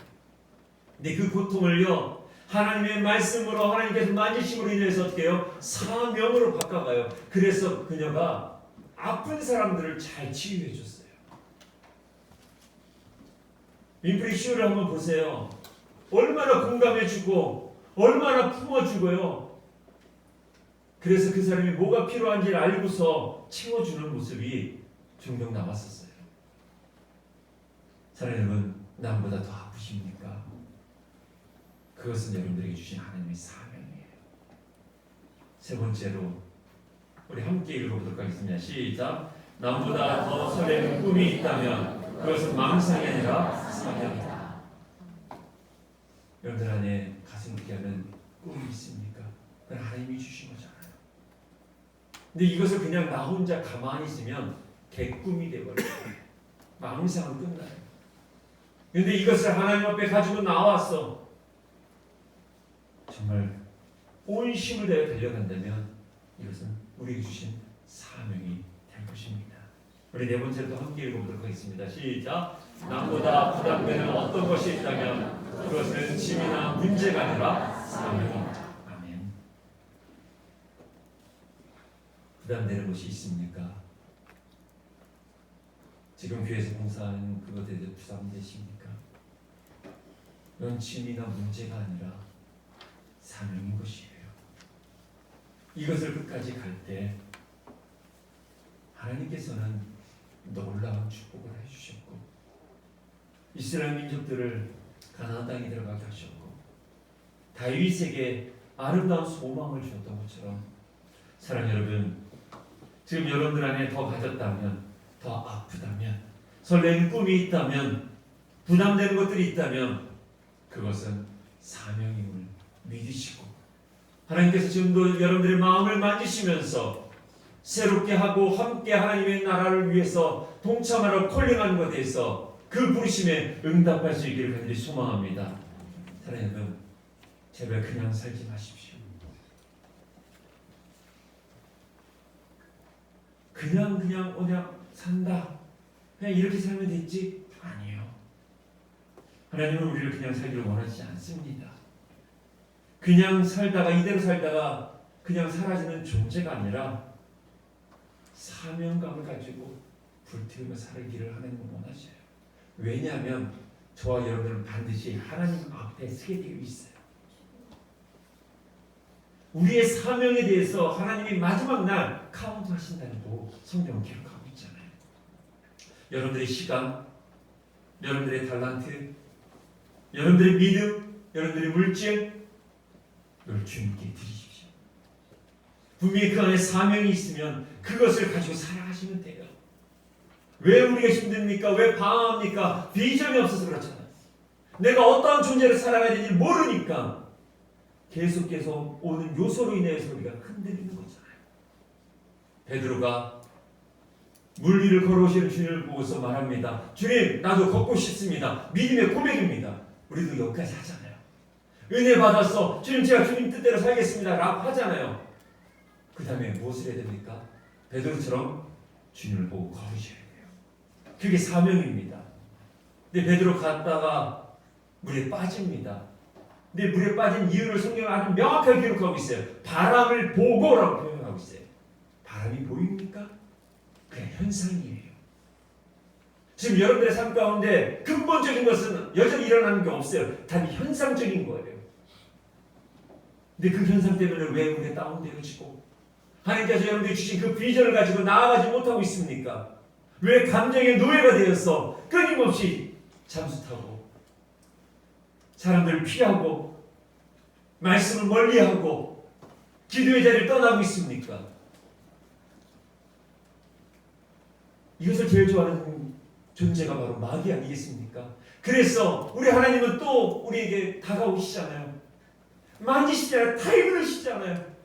근데 그 고통을요, 하나님의 말씀으로 하나님께서 만지심으로 인해서 어떻게 해요? 사명으로 바꿔가요. 그래서 그녀가 아픈 사람들을 잘 치유해 줬어요. 윈프리 쇼를 한번 보세요. 얼마나 공감해주고 얼마나 품어주고요. 그래서 그 사람이 뭐가 필요한지를 알고서 채워주는 모습이 종종 나왔었어요. 사랑하는 여러분, 남보다 더 아프십니까? 그것은 여러분들에게 주신 하나님의 사명이에요. 세 번째로 우리 함께 읽어보도록 하겠습니다. 시작. 남보다 더 설레는 꿈이 있다면 그것은 망상이 아니라 사명이다. 여러분들 안에 가슴 깊게 하는 꿈이 있습니까? 그건 하나님이 주신 거잖아요. 근데 이것을 그냥 나 혼자 가만히 있으면 개꿈이 되어버려요. 망상은 끝나요. 근데 이것을 하나님 앞에 가지고 나왔어. 정말 온 힘을 다해 달려간다면 이것은 우리에게 주신 사명이 될 것입니다. 우리 네 번째로 함께 읽어보도록 하겠습니다. 시작. 남보다 부담되는 어떤 것이 있다면 그것은 짐이나 문제가 아니라 사명입니다. 아멘. 부담되는 것이 있습니까? 지금 교회에서 봉사하는 그것에 대해 부담되십니까? 이건 짐이나 문제가 아니라 사명인 것이에요. 이것을 끝까지 갈 때 하나님께서는 놀라운 축복을 해주셨고 이스라엘 민족들을 가나안 땅에 들어가게 하셨고 다윗에게 아름다운 소망을 주었던 것처럼 사랑하는 여러분, 지금 여러분들 안에 더 가졌다면, 더 아프다면, 설레는 꿈이 있다면, 부담되는 것들이 있다면 그것은 사명임을 믿으시고 하나님께서 지금도 여러분들의 마음을 만지시면서 새롭게 하고 함께 하나님의 나라를 위해서 동참하러 콜링하는 것에 대해서 그 부르심에 응답할 수 있기를 간절히 소망합니다. 사랑하는 여러분, 제발 그냥 살지 마십시오. 그냥 산다. 그냥 이렇게 살면 됐지? 아니요. 하나님은 우리를 그냥 살기를 원하지 않습니다. 그냥 살다가 이대로 살다가 그냥 사라지는 존재가 아니라 사명감을 가지고 불태우며 살기를 하나님은 원하셔요. 왜냐하면 저와 여러분들은 반드시 하나님 앞에 서게 되어 있어요. 우리의 사명에 대해서 하나님이 마지막 날 카운트하신다고 성경은 기록하고 있잖아요. 여러분들의 시간, 여러분들의 달란트, 여러분들의 믿음, 여러분들의 물질, 이걸 주님께 드리십시오. 분명히 그 안에 사명이 있으면 그것을 가지고 살아가시면 돼요. 왜 우리가 힘듭니까? 왜 방황합니까? 비전이 없어서 그렇잖아요. 내가 어떠한 존재를 살아가야 되는지 모르니까 계속 오는 요소로 인해서 우리가 흔들리는 거잖아요. 베드로가 물 위를 걸어오시는 주님을 보고서 말합니다. 주님, 나도 걷고 싶습니다. 믿음의 고백입니다. 우리도 여기까지 하잖아요. 은혜 받아서 주님, 제가 주님 뜻대로 살겠습니다 라고 하잖아요. 그 다음에 무엇을 해야 됩니까? 베드로처럼 주님을 보고 걸으셔야 돼요. 그게 사명입니다. 근데 베드로 갔다가 물에 빠집니다. 근데 물에 빠진 이유를 성경은 아주 명확하게 기록하고 있어요. 바람을 보고라고 표현하고 있어요. 바람이 보입니까? 그냥 현상이에요. 지금 여러분들의 삶 가운데 근본적인 것은 여전히 일어나는 게 없어요. 단지 현상적인 거예요. 근데 그 현상 때문에 왜 우리가 다운되어지고 하나님께서 여러분들이 주신 그 비전을 가지고 나아가지 못하고 있습니까? 왜 감정의 노예가 되어서 끊임없이 잠수 타고 사람들을 피하고 말씀을 멀리하고 기도의 자리를 떠나고 있습니까? 이것을 제일 좋아하는 존재가 바로 마귀 아니겠습니까? 그래서 우리 하나님은 또 우리에게 다가오시잖아요. 만지시잖아요. 타이르시잖아요.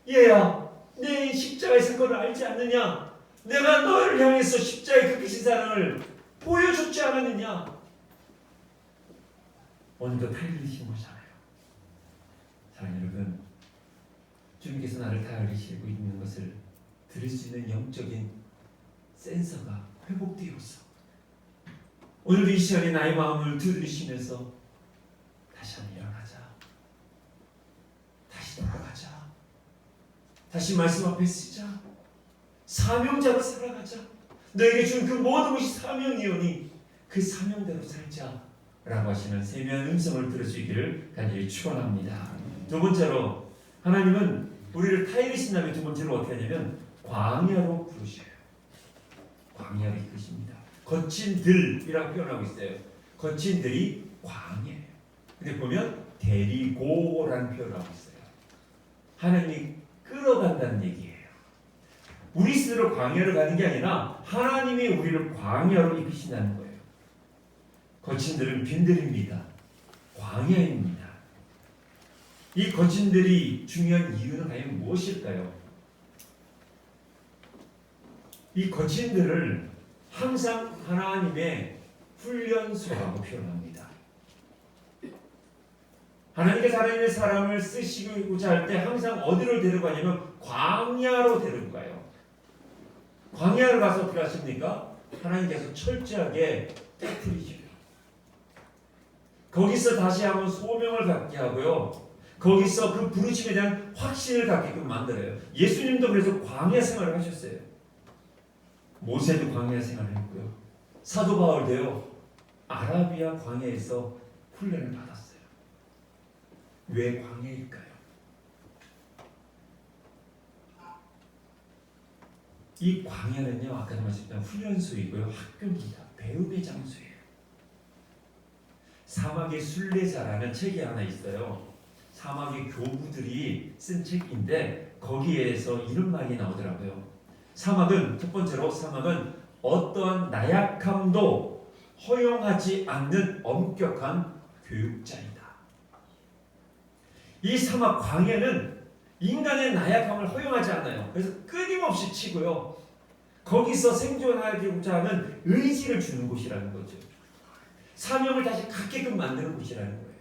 얘야, 내 십자가의 사건을 알지 않느냐? 내가 너를 향해서 십자가의 그 크신 사랑을 보여줬지 않았느냐? 오늘도 타이르신 거잖아요. 사랑하는 여러분, 주님께서 나를 타이르시고 있는 것을 들을 수 있는 영적인 센서가 회복되어서 오늘도 이 시간에 나의 마음을 두드리시면서 다시 한번 일어나자, 다시 돌아가자, 다시 말씀 앞에 쓰자, 사명자로 살아가자, 너에게 준 그 모든 것이 사명이오니 그 사명대로 살자 라고 하시는 세미한 음성을 들을 수 있기를 간절히 축원합니다. 두 번째로 하나님은 우리를 타이르신 다음에 두 번째로 어떻게 하냐면 광야로 부르셔요. 광야로 이끄십니다. 거친 들이라고 표현하고 있어요. 거친 들이 광야예요. 근데 보면 데리고라는 표현을 하고 있어요. 하나님이 끌어간다는 얘기예요. 우리 스스로 광야를 가는 게 아니라 하나님이 우리를 광야로 이끄신다는 거예요. 거친 들은 빈들입니다. 광야입니다. 이 거친 들이 중요한 이유는 과연 무엇일까요? 이 거친들을 항상 하나님의 훈련소라고 표현합니다. 하나님께서 하나님의 사람을 쓰시고자 할 때 항상 어디로 데려가냐면 광야로 데려가요. 광야를 가서 어떻게 하십니까? 하나님께서 철저하게 깨뜨리시고요. 거기서 다시 한번 소명을 갖게 하고요. 거기서 그 부르심에 대한 확신을 갖게끔 만들어요. 예수님도 그래서 광야 생활을 하셨어요. 모세도 광야 생활을 했고요. 사도 바울도요. 아라비아 광야에서 훈련을 받았어요. 왜 광야일까요? 이 광야는요, 아까도 말씀드린 훈련소이고요, 학교입니다. 배움의 장소예요. 사막의 순례자라는 책이 하나 있어요. 사막의 교부들이 쓴 책인데 거기에서 이런 말이 나오더라고요. 사막은 첫 번째로 사막은 어떠한 나약함도 허용하지 않는 엄격한 교육자이다. 이 사막 광야는 인간의 나약함을 허용하지 않아요. 그래서 끊임없이 치고요. 거기서 생존하고자 하는 의지를 주는 곳이라는 거죠. 사명을 다시 갖게끔 만드는 곳이라는 거예요.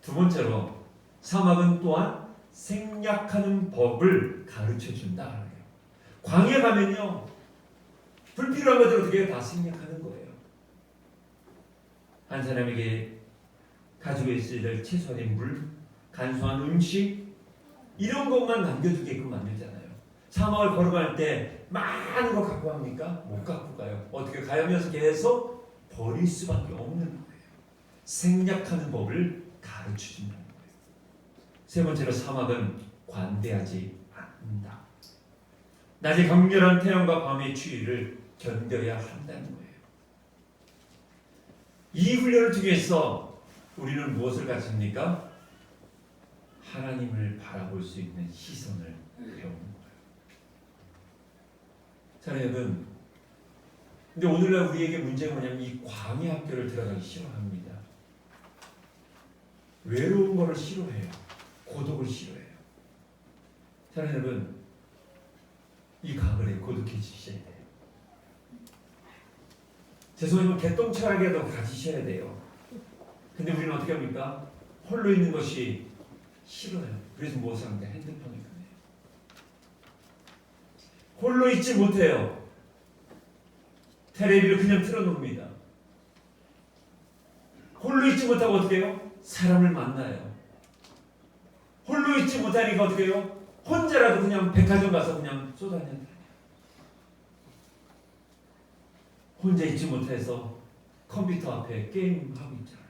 두 번째로 사막은 또한 생략하는 법을 가르쳐준다. 광야 가면요. 불필요한 것들 어떻게 다 생략하는 거예요. 한 사람에게 가지고 있어야 될 최소한의 물, 간소한 음식 이런 것만 남겨두게끔 만들잖아요. 사막을 걸어갈 때 많은 거 갖고 갑니까? 못 갖고 가요. 어떻게 가야면서 계속 버릴 수밖에 없는 거예요. 생략하는 법을 가르쳐준다는 거예요. 세 번째로 사막은 관대하지 않는다. 낮에 강렬한 태양과 밤의 추위를 견뎌야 한다는 거예요. 이 훈련을 통해서 우리는 무엇을 갖습니까? 하나님을 바라볼 수 있는 시선을 배우는 거예요. 자, 여러분, 근데 오늘날 우리에게 문제가 뭐냐면 이 광야 학교를 들어가기 싫어합니다. 외로운 거를 싫어해요. 고독을 싫어해요. 자, 여러분, 이 가을에 고독해지셔야 돼요. 죄송하지만 개똥철학이라도 가지셔야 돼요. 근데 우리는 어떻게 합니까? 홀로 있는 것이 싫어요. 그래서 무엇을 합니까? 핸드폰을 꺼내요. 홀로 있지 못해요. 텔레비를 그냥 틀어놓습니다. 홀로 있지 못하고 어떻게 해요? 사람을 만나요. 홀로 있지 못하니까 어떻게 해요? 혼자라도 그냥 백화점 가서 그냥 쏘다녀요. 혼자 있지 못해서 컴퓨터 앞에 게임하고 있잖아요.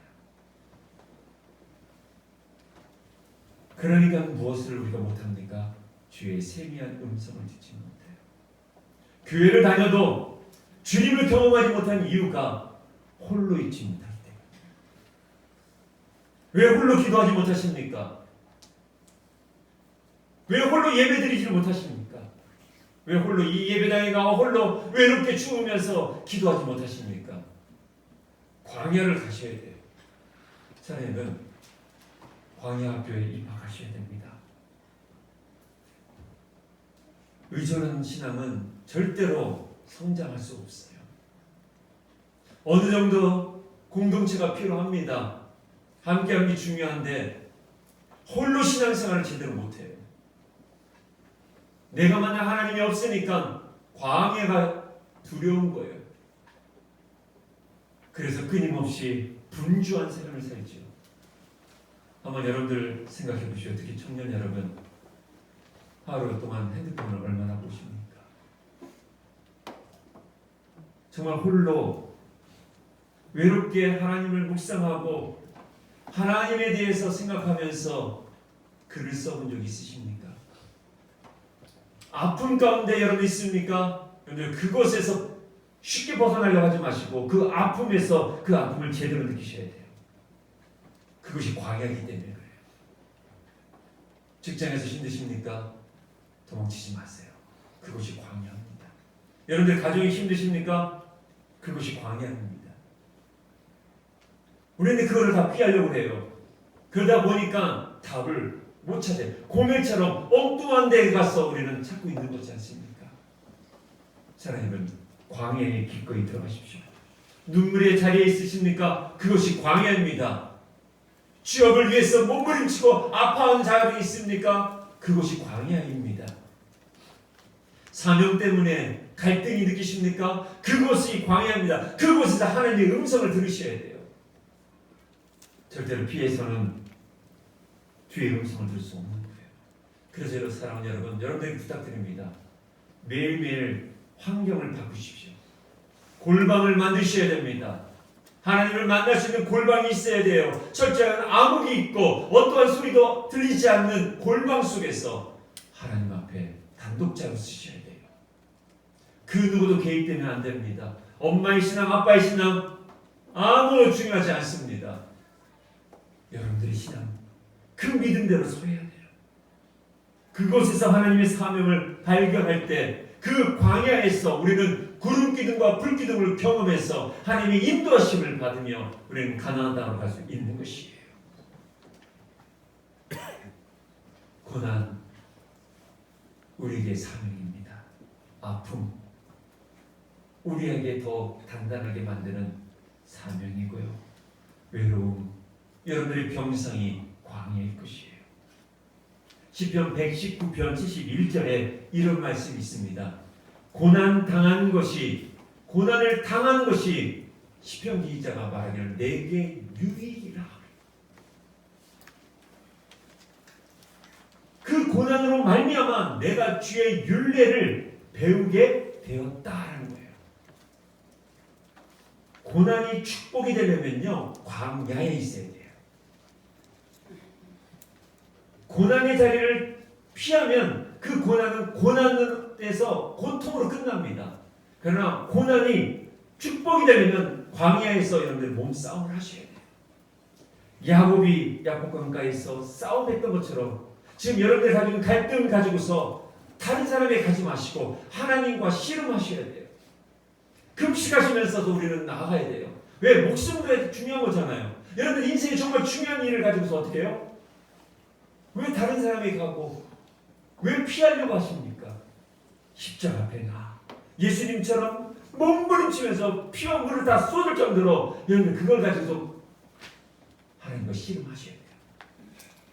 그러니까 무엇을 우리가 못합니까? 주의 세미한 음성을 듣지 못해요. 교회를 다녀도 주님을 경험하지 못한 이유가 홀로 있지 못할 때. 왜 홀로 기도하지 못하십니까? 왜 홀로 예배드리지 못하십니까? 왜 홀로 이 예배당에 나와 홀로 외롭게 죽으면서 기도하지 못하십니까? 광야를 가셔야 돼요. 자네는 광야 학교에 입학하셔야 됩니다. 의존하는 신앙은 절대로 성장할 수 없어요. 어느 정도 공동체가 필요합니다. 함께하는 게 중요한데 홀로 신앙생활을 제대로 못해요. 내가 만약 하나님이 없으니까 광야가 두려운 거예요. 그래서 끊임없이 분주한 삶을 살죠. 한번 여러분들 생각해 보시오. 특히 청년 여러분, 하루 동안 핸드폰을 얼마나 보십니까? 정말 홀로 외롭게 하나님을 묵상하고 하나님에 대해서 생각하면서 글을 써본 적 있으십니까? 아픔 가운데 여러분 있습니까? 여러분들 그곳에서 쉽게 벗어나려고 하지 마시고 그 아픔에서 그 아픔을 제대로 느끼셔야 돼요. 그것이 광야이기 때문에 그래요. 직장에서 힘드십니까? 도망치지 마세요. 그것이 광야입니다. 여러분들 가정이 힘드십니까? 그것이 광야입니다. 우리는 그거를 다 피하려고 해요. 그러다 보니까 답을 못 찾아요. 공연처럼 엉뚱한 데에 가서 우리는 찾고 있는 거지 않습니까? 하나님은 광야에 기꺼이 들어가십시오. 눈물의 자리에 있으십니까? 그것이 광야입니다. 취업을 위해서 몸부림치고 아파하는 자들이 있습니까? 그것이 광야입니다. 사명 때문에 갈등이 느끼십니까? 그것이 광야입니다. 그곳에서 하나님의 음성을 들으셔야 돼요. 절대로 피해서는 주의 음성을 들을 수 없는 거예요. 그래서 여러분, 사랑하는 여러분, 여러분들에게 부탁드립니다. 매일매일 환경을 바꾸십시오. 골방을 만드셔야 됩니다. 하나님을 만날 수 있는 골방이 있어야 돼요. 철저한 암흑이 있고 어떠한 소리도 들리지 않는 골방 속에서 하나님 앞에 단독자로 쓰셔야 돼요. 그 누구도 개입되면 안 됩니다. 엄마의 신앙, 아빠의 신앙 아무도 중요하지 않습니다. 여러분들의 신앙, 그 믿음대로 서야 돼요. 그곳에서 하나님의 사명을 발견할 때 그 광야에서 우리는 구름 기둥과 불 기둥을 경험해서 하나님의 인도하심을 받으며 우리는 가나안 땅으로 갈 수 있는 것이에요. 고난 우리에게 사명입니다. 아픔 우리에게 더 단단하게 만드는 사명이고요. 외로움 여러분들의 병상이 광야일 것이에요. 시편 119편 71절에 이런 말씀이 있습니다. 고난을 당한 것이 시편 기자가 말하기를 내게 유익이라. 그 고난으로 말미암아 내가 주의 율례를 배우게 되었다라는 거예요. 고난이 축복이 되려면요, 광야에 있어야 돼요. 고난의 자리를 피하면 그 고난은 고난에서 고통으로 끝납니다. 그러나 고난이 축복이 되려면 광야에서 여러분들 몸싸움을 하셔야 돼요. 야곱이 야복강가에서 싸움했던 것처럼 지금 여러분들 가지고 갈등 가지고서 다른 사람에게 가지 마시고 하나님과 씨름하셔야 돼요. 금식하시면서도 우리는 나아가야 돼요. 왜? 목숨도 중요한 거잖아요. 여러분들 인생에 정말 중요한 일을 가지고서 어떻게 해요? 왜 다른 사람에게 가고 왜 피하려고 하십니까? 십자가 앞에 나 예수님처럼 몸부림치면서 피와 물을 다 쏟을 정도로 여러분 그걸 가지고서 하나님과 씨름하셔야 돼요.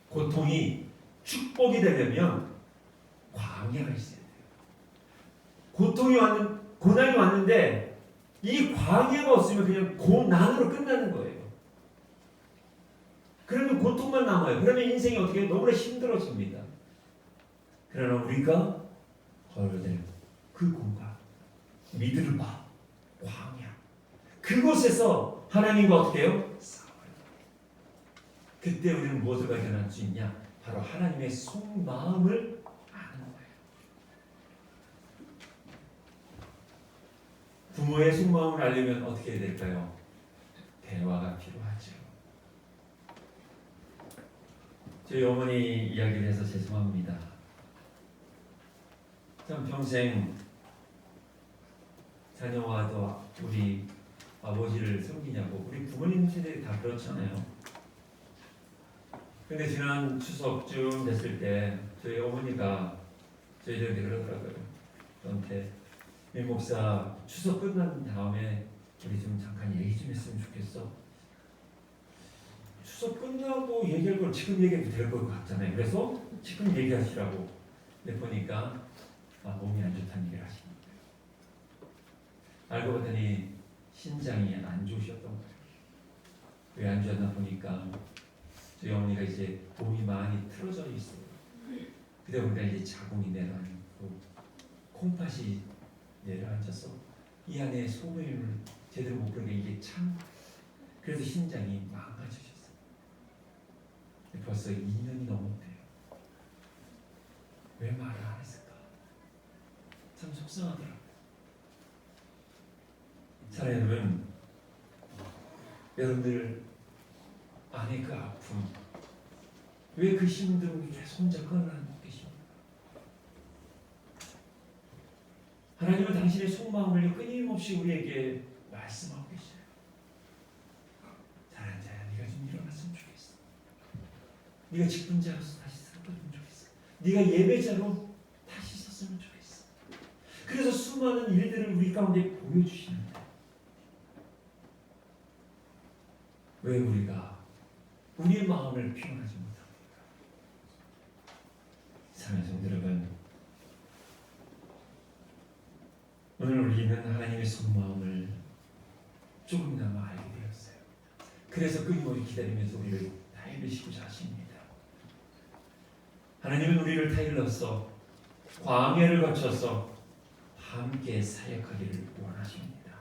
고통이 축복이 되려면 광야가 있어야 돼요. 고난이 왔는데 이 광야가 없으면 그냥 고난으로 끝나는 거예요. 그러면 고통만 남아요. 그러면 인생이 어떻게 너무나 힘들어집니다. 그러나 우리가 걸어야 될 그 공간, 미드르바, 광야, 그곳에서 하나님과 어떻게 해요? 싸워요. 그때 우리는 무엇을 발견할 수 있냐? 바로 하나님의 속마음을 아는 거예요. 부모의 속마음을 알려면 어떻게 해야 될까요? 대화가 필요하죠. 저희 어머니 이야기를 해서 죄송합니다. 참 평생 자녀와도 우리 아버지를 섬기냐고 우리 부모님 세대들이 다 그렇잖아요. 근데 지난 추석쯤 됐을 때 저희 어머니가 저희들한테 그러더라고요. 저한테 민 목사 추석 끝난 다음에 우리 좀 잠깐 얘기 좀 했으면 좋겠어. 추석 끝나고 얘기할 걸 지금 얘기해도 될 것 같잖아요. 그래서 지금 얘기하시라고. 근데 보니까 몸이 안 좋다는 얘기를 하시는 거예요. 알고 봤더니 신장이 안 좋으셨던 거예요. 왜 안 좋았나 보니까 저희 어머니가 이제 몸이 많이 틀어져 있어요. 그러다 보니까 이제 자궁이 내려앉고 콩팥이 내려앉아서 이 안에 소금을 제대로 못 부르게 이게 찬 거예요. 그래서 신장이 망가지셨어요. 벌써 2년이 넘었대요. 왜 말을 안 했을까? 참 속상하더라고요. 사랑하는 여러분들 안에 그 아픔, 왜 그 힘듦을 계속 혼자 끌어안고 계십니까? 하나님은 당신의 속마음을 끊임없이 우리에게 말씀하고 계셔요. 잘한 자야, 네가 좀 일어났으면 좋겠어. 네가 직분자로서 다시 살아보면 좋겠어. 네가 예배자로 다시 섰으면 좋겠어. 그래서 수많은 일들을 우리 가운데 보여주시는데 왜 우리가 우리의 마음을 표현하지 못합니까? 사랑하는 성도 여러분, 오늘 우리는 하나님의 속마음을 조금이나마 알게 되었어요. 그래서 끊임없이 기다리면서 우리를 타일르시고자 하십니다. 하나님은 우리를 타일러서 광야를 거쳐서 함께 사역하기를 원하십니다.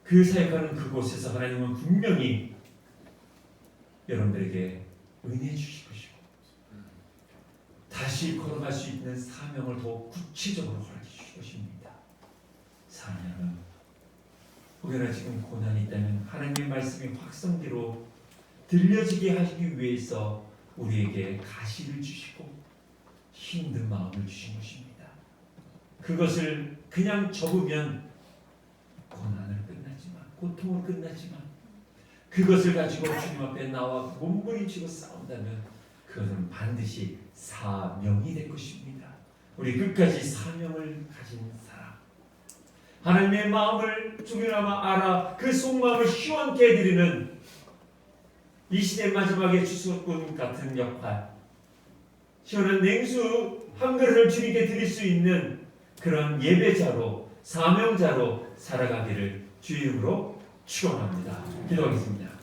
그 사역하는 그곳에서 하나님은 분명히 여러분들에게 은혜 주실 것이고 다시 걸어갈 수 있는 사명을 더 구체적으로 허락해 주실 것입니다. 사랑하는 여러분, 혹여나 지금 고난이 있다면 하나님의 말씀이 확성기로 들려지게 하시기 위해서 우리에게 가시를 주시고 힘든 마음을 주신 것입니다. 그것을 그냥 접으면 고난을 끝나지만, 고통으로 끝나지만 그것을 가지고 주님 앞에 나와 몸부림치고 싸운다면 그것은 반드시 사명이 될 것입니다. 우리 끝까지 사명을 가진 사람, 하나님의 마음을 조금이나마 알아 그 속마음을 시원케 해드리는 이 시대 마지막에 주석군 같은 역할, 시원한 냉수 한 그릇을 주님께 드릴 수 있는 그런 예배자로, 사명자로 살아가기를 주의 이름으로 축원합니다. 기도하겠습니다.